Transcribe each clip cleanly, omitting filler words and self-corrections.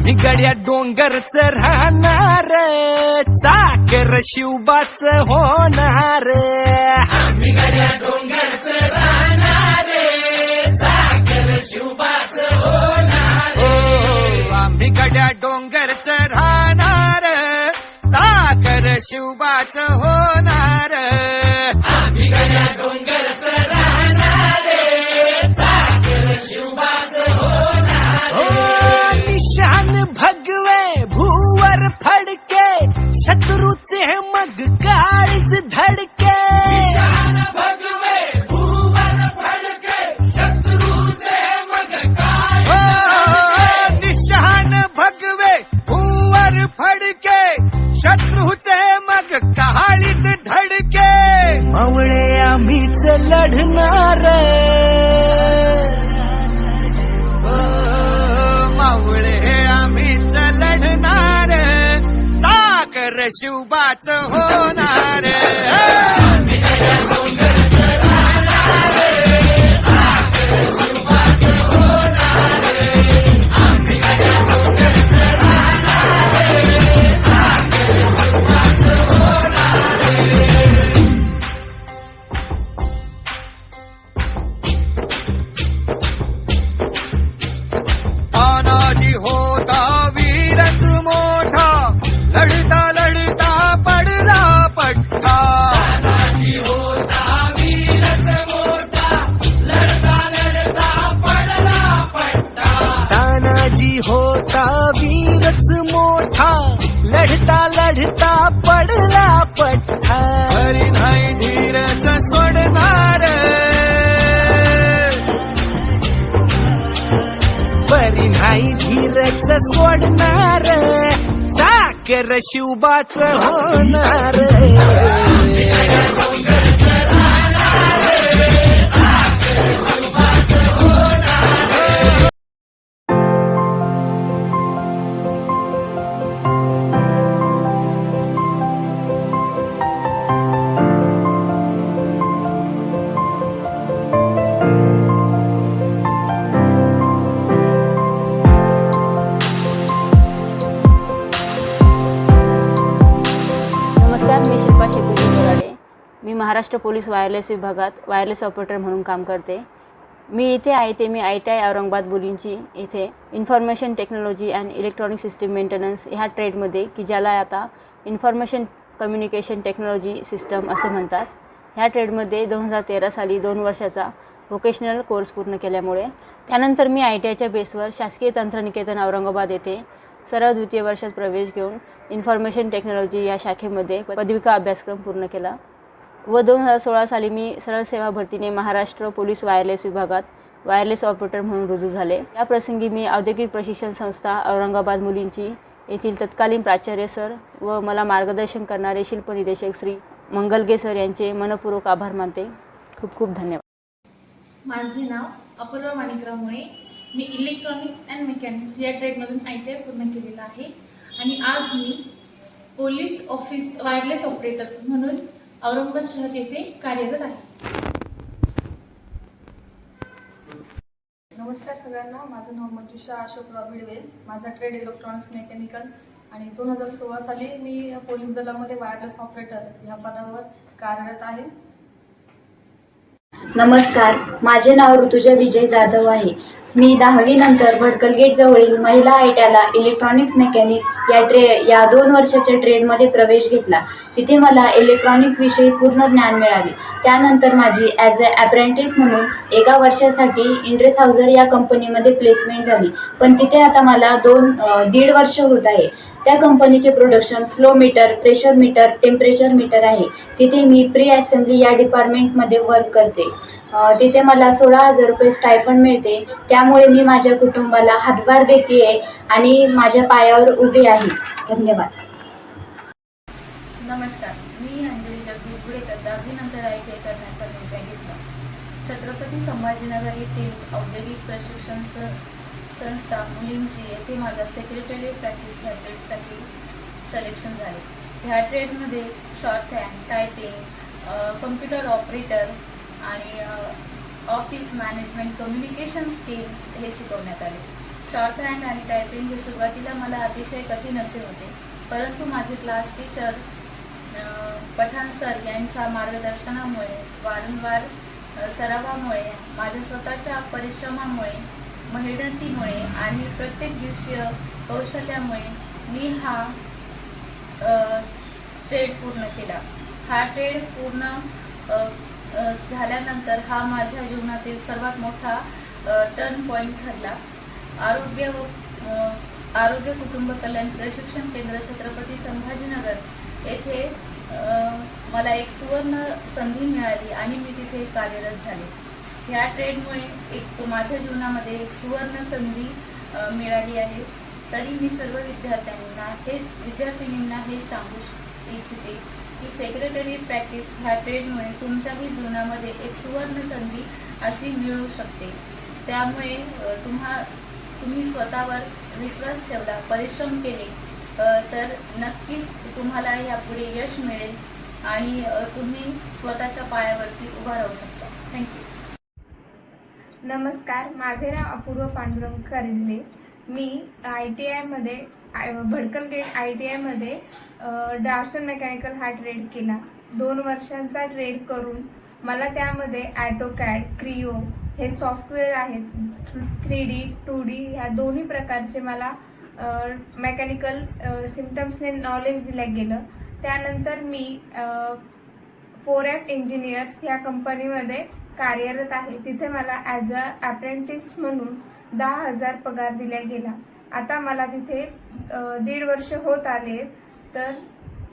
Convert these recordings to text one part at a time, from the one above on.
मी गड्या डोंगरच राहणार, चाकर शिवबाच होणार. मी गड्या डोंगरच राहणार, चाकर शिवबाच होणार. आम्ही गड्या डोंगरच राहणार, चाकर शिवबाच होणार. आम्ही गड्या डोंगरच राहणार, चाकर शिवबाच होणार. निशान भगवे भूवर फडके, शत्रूचे मग काळीज धडके. निशान भगवे भूवर फडके, शत्रूचे मग काळीज. निशान भगवे भूवर फडके, शत्रूचे मग काळीज धडके. मावळे आम्हीच लढणार, मावळे आम्हीच लढणार, चाकर शिवबाच होणार. आम्ही गड्या डोंगरच राहणार, चाकर शिवबाच होणार. आम्ही गड्या डोंगरच राहणार, चाकर शिवबाच होणार. तानाजी होता वीरच मोठा, लढता लढता पडला पट्टा. तानाजी होता वीरच मोठा, लढता लढता पडला पट्टा. तानाजी होता वीरच मोठा, लढता लढता पडला पट्टा. हरी नाही धीरच सोडणार, बरी नाही धीरच सोडणार, चाकर शिवबाच होणार. आम्ही गड्या डोंगरच राहणार, चाकर शिवबाच होणार. नमस्कार, मी शिल्पा शेपुजी बोराडे. मी महाराष्ट्र पोलीस वायरलेस विभागात वायरलेस ऑपरेटर म्हणून काम करते. मी इथे आहे ते मी ITI औरंगाबाद बुलिंची इथे information technology and electronic system maintenance ह्या ट्रेडमध्ये, की ज्याला आता इन्फॉर्मेशन कम्युनिकेशन टेक्नॉलॉजी सिस्टम असे म्हणतात, ह्या ट्रेडमध्ये 2013 साली 2 वर्षाचा व्होकेशनल कोर्स पूर्ण केल्यामुळे त्यानंतर मी ITIच्या बेसवर शासकीय तंत्रनिकेतन औरंगाबाद येथे सरळ द्वितीय वर्षात प्रवेश घेऊन इन्फॉर्मेशन टेक्नॉलॉजी या शाखेमध्ये पदविका अभ्यासक्रम पूर्ण केला व 2016 साली मी सरळ सेवा भरतीने महाराष्ट्र पोलीस वायरलेस विभागात वायरलेस ऑपरेटर म्हणून रुजू झाले. या प्रसंगी मी औद्योगिक प्रशिक्षण संस्था औरंगाबाद मुलींची येथील तत्कालीन प्राचार्य सर व मला मार्गदर्शन करणारे शिल्पनिदेशक श्री मंगलगे सर यांचे मनपूर्वक आभार मानते. खूप खूप धन्यवाद. माझे नाव अपूर्वा माणिकराव मुळे. मी इलेक्ट्रॉनिक्स अँड मेकॅनिक्स या ट्रेडमधून ITI पूर्ण केलेला आहे आणि आज मी पोलीस ऑफिस वायरलेस ऑपरेटर म्हणून औरंगाबाद शहर येथे कार्यरत आहे. नमस्कार सगळ्यांना, माझं नाव मंजुषा अशोकराव भिडवे. माझा ट्रेड इलेक्ट्रॉनिक्स मेकॅनिकल आणि 2016 साली मी पोलीस दलामध्ये वायरलेस ऑपरेटर या पदावर कार्यरत आहे. नमस्कार, माझे नाव ऋतुजा विजय जाधव आहे. मी 10वी नंतर भडकल गेट जवळील महिला ITIला इलेक्ट्रॉनिक्स मेकॅनिक या 2 वर्षाच्या ट्रेडमध्ये प्रवेश घेतला. तिथे मला इलेक्ट्रॉनिक्स विषयी पूर्ण ज्ञान मिळाले. त्यानंतर माझी ॲज अ ॲप्रेंटिस म्हणून 1 वर्षासाठी इंड्रेस हाऊजर या कंपनीमध्ये प्लेसमेंट झाली. पण तिथे आता मला 1.5 वर्ष होत आहे. त्या कंपनीचे production flow meter, pressure meter, temperature meter आहे. तिथे मी प्री असेंब्ली या डिपार्टमेंटमध्ये वर्क करते. तिथे मला 16,000 रुपये स्टायफंड मिळते. त्यामुळे मी माझ्या कुटुंबाला हातभार देते आणि माझ्या पायावर उभी आहे. धन्यवाद. नमस्कार, मी अंजली जगदीश गुडेकर. 10वी नंतर ITI करण्याचा निर्णय घेतला. छत्रपती संभाजीनगर येथील औद्योगिक प्रशिक्षण संस्था मुलींची येथे माझा सेक्रेटरी प्रॅक्टिस ह्या ट्रेडसाठी सिलेक्शन झाले. ह्या ट्रेडमध्ये short hand, typing, computer operator आणि ऑफिस मॅनेजमेंट, कम्युनिकेशन स्किल्स हे शिकवण्यात आले. शॉर्ट हँड आणि टायपिंग हे सुरुवातीला मला अतिशय कठीण असे होते, परंतु माझे क्लास टीचर पठाण सर यांच्या मार्गदर्शनामुळे, वारंवार सरावामुळे, माझ्या स्वतःच्या परिश्रमामुळे, मेहनतीमुळे आणि प्रत्येक दिवशीय कौशल्यामुळे मी हा ट्रेड पूर्ण केला. हा ट्रेड पूर्ण झाल्यानंतर हा माझ्या जीवनातील सर्वात मोठा टर्न पॉईंट ठरला. आरोग्य कुटुंब कल्याण प्रशिक्षण केंद्र छत्रपती संभाजीनगर येथे मला एक सुवर्ण संधी मिळाली आणि मी तिथे कार्यरत झाले. ह्या ट्रेडमुळे माझ्या जीवनामध्ये एक सुवर्ण संधी मिळाली आहे. तरी मी सर्व विद्यार्थिनींना हे सांगू इच्छिते की सेक्रेटरी प्रॅक्टिस ह्या ट्रेडमुळे तुमच्याही जीवनामध्ये एक सुवर्ण संधी अशी मिळू शकते. त्यामुळे तुम्ही स्वतःवर विश्वास ठेवला, परिश्रम केले तर नक्कीच तुम्हाला यापुढे यश मिळेल आणि तुम्ही स्वतःच्या पायावरती उभा राहू शकता. थँक्यू. नमस्कार, माझे नाव अपूर्व पांडुरंग कर्डिले. मी ITI Bhadkal gate ITI draftsman mechanical हा ट्रेड केला. 2 वर्षांचा ट्रेड करून मला त्यामध्ये AutoCAD, क्रिओ हे सॉफ्टवेअर आहेत, 3D, 2D ह्या दोन्ही प्रकारचे मला मेकॅनिकल सिम्टम्सने नॉलेज दिलं गेलं. त्यानंतर मी 4F इंजिनियर्स ह्या कंपनीमध्ये कार्यरत आहे. तिथे मला ॲज अ अप्रेंटिस म्हणून 10,000 पगार दिला गेला. आता मला तिथे 1.5 वर्ष होत आले. तर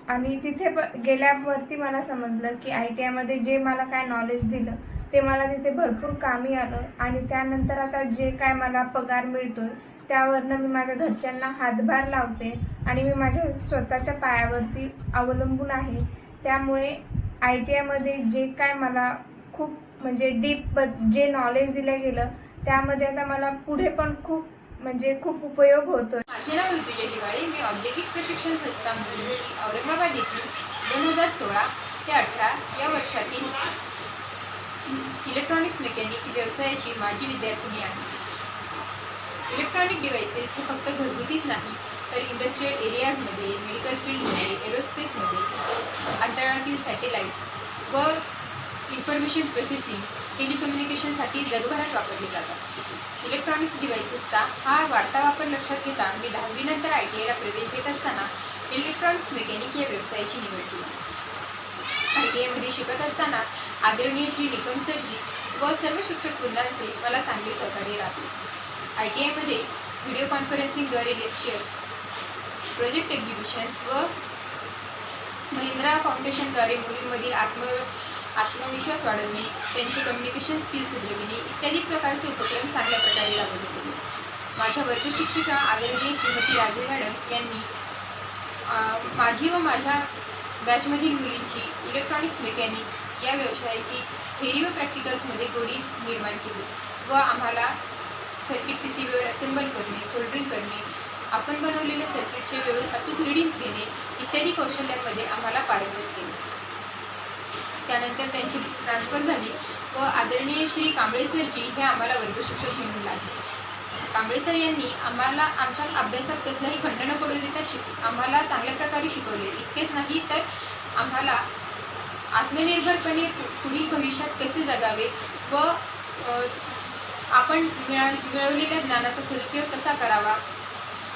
आणि तिथे गेल्यावरती मला समजलं की ITI जे मला काय नॉलेज दिलं ते मला तिथे भरपूर कामी आलं आणि त्यानंतर आता जे काय मला पगार मिळतोय त्यावरनं मी माझ्या घरच्यांना हातभार लावते आणि मी माझ्या स्वतःच्या पायावरती अवलंबून आहे. त्यामुळे ITI जे काय मला खूप म्हणजे डीप जे नॉलेज दिलं गेलं त्यामध्ये आता मला पुढे पण खूप उपयोग होतोय. माझे नाव ऋतुजा हिवाळे. मी औद्योगिक प्रशिक्षण संस्था मुलींची औरंगाबाद येथील 2016 ते 18 या वर्षातील इलेक्ट्रॉनिक्स मेकॅनिक व्यवसायाची माझी विद्यार्थिनी आहे. इलेक्ट्रॉनिक डिव्हाइसेस हे फक्त घरगुतीच नाही तर इंडस्ट्रियल एरियाजमध्ये, मेडिकल फील्डमध्ये, एरोस्पेसमध्ये, अंतराळातील सॅटेलाइट्स व इन्फॉर्मेशन प्रोसेसिंग, टेलिकम्युनिकेशनसाठी जगभरात वापरले जातात. इलेक्ट्रॉनिक्स डिव्हाइसेसचा हा वाढता वापर लक्षात घेता मी 10वी नंतर ITIला प्रवेश घेत असताना इलेक्ट्रॉनिक्स मेकॅनिक या व्यवसायाची निवड केली. ITIमध्ये शिकत असताना आदरणीय श्री निकम सरजी व सर्व शिक्षक वृंदांचे मला चांगले सहकार्य लाभले. ITIमध्ये व्हिडिओ कॉन्फरन्सिंगद्वारे लेक्चर्स, प्रोजेक्ट एक्झिबिशन्स व महिंद्रा फाउंडेशनद्वारे मुलींमधील आत्मविश्वास वाढवणे, त्यांचे कम्युनिकेशन स्किल सुधारविणे इत्यादी प्रकारचे उपक्रम चांगल्या प्रकारे राबवले गेले. माझ्या वर्गशिक्षिका आदरणीय श्रीमती राजे मॅडम यांनी माझी व माझ्या बॅचमधील मुलींची इलेक्ट्रॉनिक्स मेकॅनिक या व्यवसायाची थेरी व प्रॅक्टिकल्समध्ये गोडी निर्माण केली व आम्हाला सर्किट PCBवर असेंबल करणे, सोल्डरिंग करणे, आपण बनवलेल्या सर्किटचे अचूक रिडिंग्स घेणे इत्यादी कौशल्यांमध्ये आम्हाला पारंगत केले. त्यानंतर त्यांची ट्रान्सफर झाली व आदरणीय श्री कांबळे सरजी हे आम्हाला वर्गशिक्षक म्हणून लागले. कांबळे सर यांनी आम्हाला आमच्या अभ्यासात कसलाही खंड न पडू देता आम्हाला चांगल्या प्रकारे शिकवले. इतकेच नाही तर आम्हाला आत्मनिर्भरपणे पुढील भविष्यात कसे जगावे व आपण मिळवलेल्या ज्ञानाचा सदुपयोग कसा करावा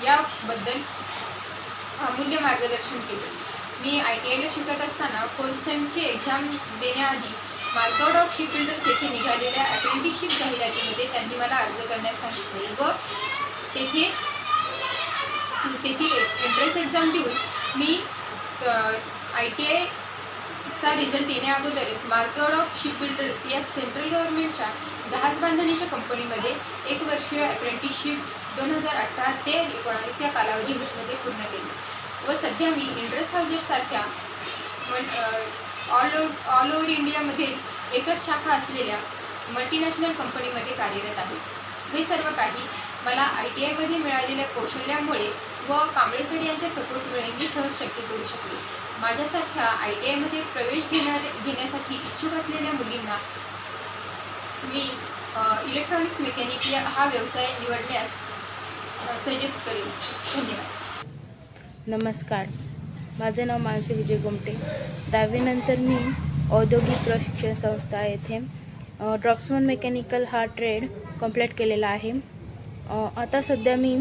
याबद्दल अमूल्य मार्गदर्शन केले. मी ITIला शिकत असताना 4th सेमची एक्झाम देण्याआधी मार्गाव डॉक शिपबिल्डर्स येथे निघालेल्या अप्रेंटिसशिप जाहिरातीमध्ये त्यांनी मला अर्ज करण्यास सांगितले व तेथे एंट्रन्स एक्झाम देऊन मी ITIचा रिझल्ट येण्याअगोदरच मार्गाव डॉक शिपबिल्डर्स या सेंट्रल गव्हर्नमेंटच्या जहाज बांधणीच्या कंपनीमध्ये 1 वर्षीय अप्रेंटिसशिप 2018 ते 19 या कालावधीमध्ये पूर्ण केली व सध्या मी इंडस हाऊसेससारख्या ऑल ओव्हर इंडियामध्ये एकच शाखा असलेल्या मल्टीनॅशनल कंपनीमध्ये कार्यरत आहे. हे सर्व काही मला ITI मध्ये मिळालेल्या कौशल्यामुळे व कांबळे सर यांच्या सपोर्टमुळे मी सहज शक्य करू शकलो. माझ्यासारख्या ITI मध्ये प्रवेश घेण्यासाठी इच्छुक असलेल्या मुलींना मी इलेक्ट्रॉनिक्स मेकॅनिक हा व्यवसाय निवडण्यास सजेस्ट करेन. धन्यवाद. नमस्कार, माझे नाव मानसी विजय गोमटे. 10वीनंतर मी औद्योगिक प्रशिक्षण संस्था येथे ड्रॉप्समन मेकॅनिकल हा ट्रेड कंप्लीट केलेला आहे. आता सध्या मी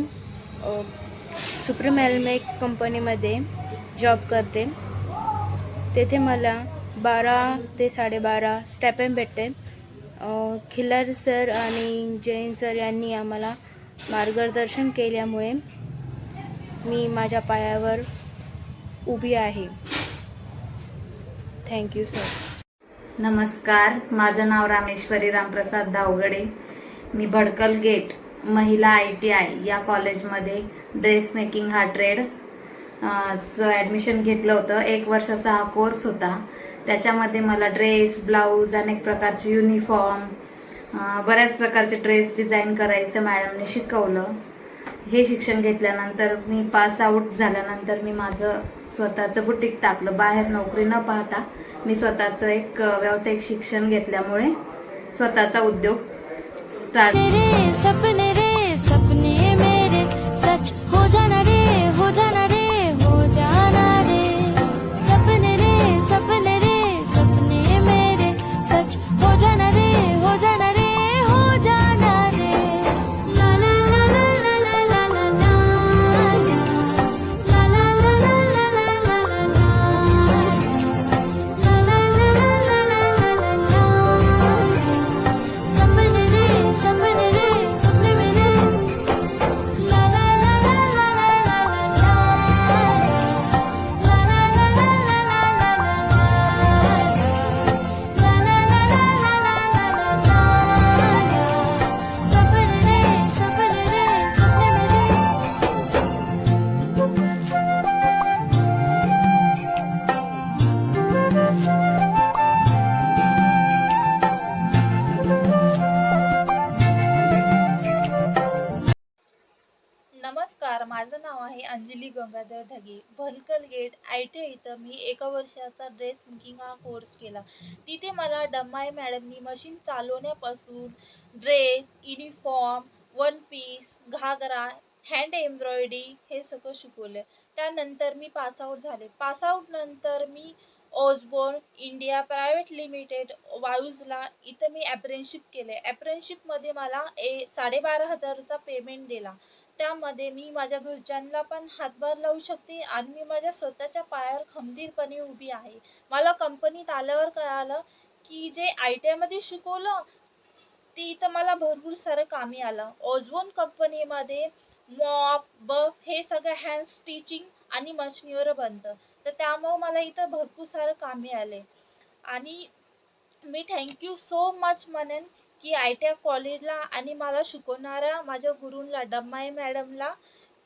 सुप्रीम एल्मेक कंपनीमध्ये जॉब करते. तेथे मला 12 ते 12.5 स्टायपेंड भेटते. खिल्लार सर आणि जैन सर यांनी आम्हाला मार्गदर्शन केल्यामुळे मी माझ्या पायावर उभी आहे. Thank you sir. नमस्कार, माझं नाव रामेश्वरी रामप्रसाद धावगडे. मी भडकल गेट महिला ITI या कॉलेजमध्ये ड्रेस मेकिंग हा ट्रेड चं ॲडमिशन घेतलं होतं. 1 वर्षाचा हा कोर्स होता. त्याच्यामध्ये मला ड्रेस, ब्लाऊज, अनेक प्रकारचे युनिफॉर्म, बऱ्याच प्रकारचे ड्रेस डिझाईन करायचं मॅडमने शिकवलं. हे शिक्षण घेतल्यानंतर मी पास आऊट झाल्यानंतर मी माझं स्वतःचं बुटीक टाकलं. बाहेर नोकरी न पाहता मी स्वतःचं एक व्यावसायिक शिक्षण घेतल्यामुळे स्वतःचा उद्योग स्टार्ट. सपने मेरे सच हो जाना रे, हो जाना रे, हो जाना रे. सपने रे, सपने मेरे सच हो जाना रे, हो जाना रे, हो जाना रे. ला ला ला ला ला ला ला ला ला ला ला ला ला ला ला ला ला. सपने रे, सपने मेरे ला ला ला ला ला ला ला ला ला ला ला नमस्कार, माझं नाव आहे अंजली गंगाधर ढगे. भलकल गेट ITI इथं मी 1 वर्षाचा ड्रेस मेकिंग हा कोर्स केला. तिथे मला डम्माई मॅडमनी मशीन चालवण्यापासून ड्रेस, युनिफॉर्म, वन पीस, घागरा, हँड एम्ब्रॉयडरी हे सगळं शिकवलं. त्यानंतर मी पासआउट झाले. पासआउट नंतर मी ऑसबोर्न इंडिया प्रायव्हेट लिमिटेड वाळूजला इथं मी अप्रेंटिसशिप केले. अप्रेंटिसशिपमध्ये मला 12,500चा पेमेंट दिला. त्यामध्ये मी माझ्या घरच्यांना पण हातभार लावू शकते आणि मी माझ्या स्वतःच्या पायावर खंबीरपणे उभी आहे. मला कंपनीत आल्यावर कळालं की जे ITI मध्ये शिकवलं ते इथं मला भरपूर सारं कामी आलं. ऑसबोर्न कंपनीमध्ये मॉप, बफ हे सगळं हँड स्टिचिंग आणि मशिनीवर बनतं. तर त्यामुळं मला इथं भरपूर सारं कामी आले. आणि मी थँक्यू सो मच म्हणेन की ITI कॉलेजला आणि मला शिकवणाऱ्या माझ्या गुरूंला, डम्माई मॅडमला,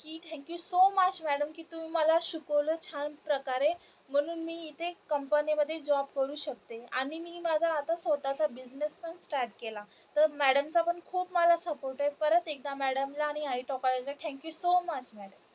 की थँक्यू सो मच मॅडम की तुम्ही मला शिकवलं छान प्रकारे, म्हणून मी इथे कंपनीमध्ये जॉब करू शकते. आणि मी माझा आता स्वतःचा बिझनेस पण स्टार्ट केला. तर मॅडमचा पण खूप मला सपोर्ट आहे. परत एकदा मॅडमला आणि ITI कॉलेजला थँक्यू सो मच मॅडम.